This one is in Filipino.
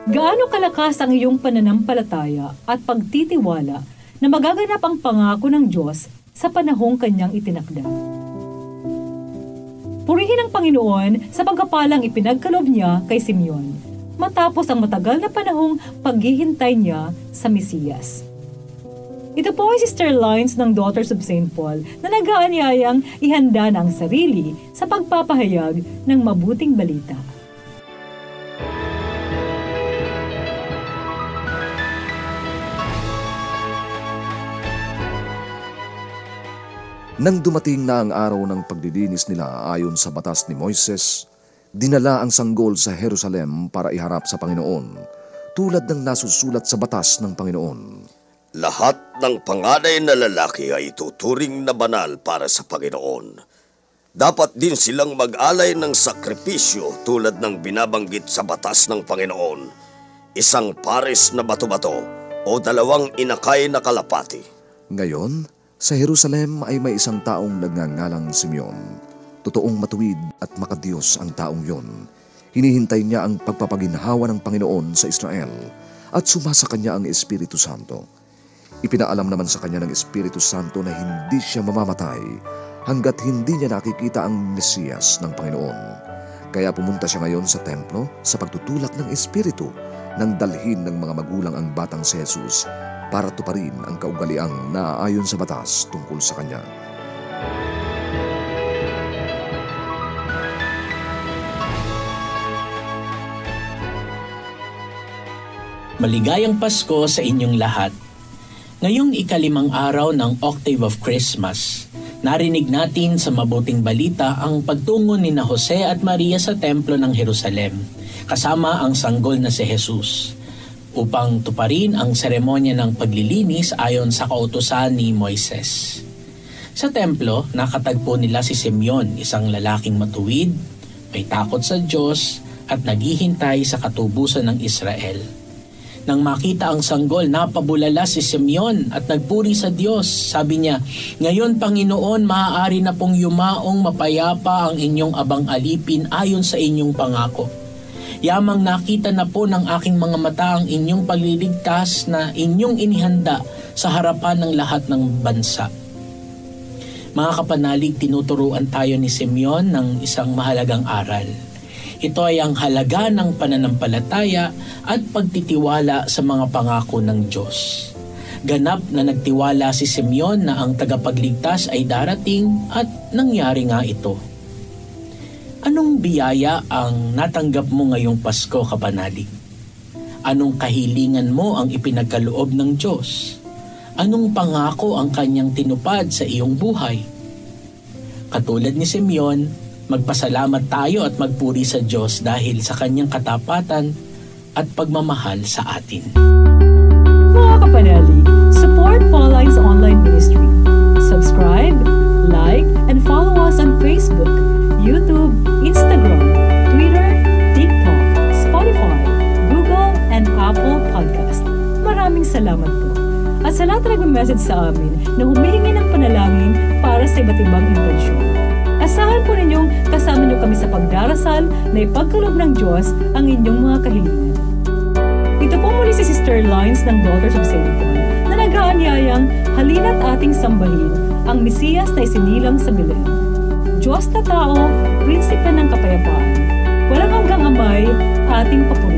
Gaano kalakas ang iyong pananampalataya at pagtitiwala na magaganap ang pangako ng Diyos sa panahong kanyang itinakda? Purihin ang Panginoon sa pagkapalang ipinagkaloob niya kay Simeon matapos ang matagal na panahong paghihintay niya sa Mesiyas. Ito po ay Sister Lines ng Daughters of St. Paul na nag-aanyayang ihanda na ang sarili sa pagpapahayag ng mabuting balita. Nang dumating na ang araw ng paglilinis nila ayon sa batas ni Moises, dinala ang sanggol sa Jerusalem para iharap sa Panginoon, tulad ng nasusulat sa batas ng Panginoon. Lahat ng panganay na lalaki ay tuturing na banal para sa Panginoon. Dapat din silang mag-alay ng sakripisyo tulad ng binabanggit sa batas ng Panginoon, isang pares na bato-bato o 2 inakay na kalapati. Ngayon, sa Jerusalem ay may isang taong nagngangalang Simeon. Totoong matuwid at makadiyos ang taong yon. Hinihintay niya ang pagpapaginhawa ng Panginoon sa Israel at sumasa kanya ang Espiritu Santo. Ipinaalam naman sa kanya ng Espiritu Santo na hindi siya mamamatay hanggat hindi niya nakikita ang Mesiyas ng Panginoon. Kaya pumunta siya ngayon sa templo sa pagtutulak ng Espiritu nang dalhin ng mga magulang ang batang si Jesus para tuparin ang kaugaliang naaayon sa batas tungkol sa kanya. Maligayang Pasko sa inyong lahat. Ngayong 5 araw ng Octave of Christmas, narinig natin sa mabuting balita ang pagtungo ni na Jose at Maria sa templo ng Jerusalem, kasama ang sanggol na si Jesus, upang tuparin ang seremonya ng paglilinis ayon sa kautusan ni Moises. Sa templo, nakatagpo nila si Simeon, isang lalaking matuwid, may takot sa Diyos at naghihintay sa katubusan ng Israel. Nang makita ang sanggol, napabulala si Simeon at nagpuri sa Diyos. Sabi niya, "Ngayon, Panginoon, maaari na pong yumaong mapayapa ang inyong abang alipin ayon sa inyong pangako. Yamang nakita na po ng aking mga mata ang inyong pagliligtas na inyong inihanda sa harapan ng lahat ng bansa." Mga kapanalig, tinuturuan tayo ni Simeon ng isang mahalagang aral. Ito ay ang halaga ng pananampalataya at pagtitiwala sa mga pangako ng Diyos. Ganap na nagtiwala si Simeon na ang tagapagligtas ay darating at nangyari nga ito. Anong biyaya ang natanggap mo ngayong Pasko, kapanalig? Anong kahilingan mo ang ipinagkaloob ng Diyos? Anong pangako ang kanyang tinupad sa iyong buhay? Katulad ni Simeon, magpasalamat tayo at magpuri sa Diyos dahil sa kanyang katapatan at pagmamahal sa atin. Mga kapanalig, support Pauline's online ministry. Subscribe, like, and follow us on Facebook, YouTube, Instagram, Twitter, TikTok, Spotify, Google, and Apple Podcast. Maraming salamat po. At sa lahat na nag-message sa amin na humihingi ng panalangin para sa iba't ibang intensyon. Asahan po ninyong kasama niyo kami sa pagdarasal na ipagkaloob ng Diyos ang inyong mga kahilingan. Ito po muli si Sister Lines ng Daughters of St. Paul na nag-aanyayang halina't ating sambahin ang Mesiyas na isinilang sa Belem. Diyos na tao, prinsipe ng kapayapaan, walang hanggang amay, ating papuri.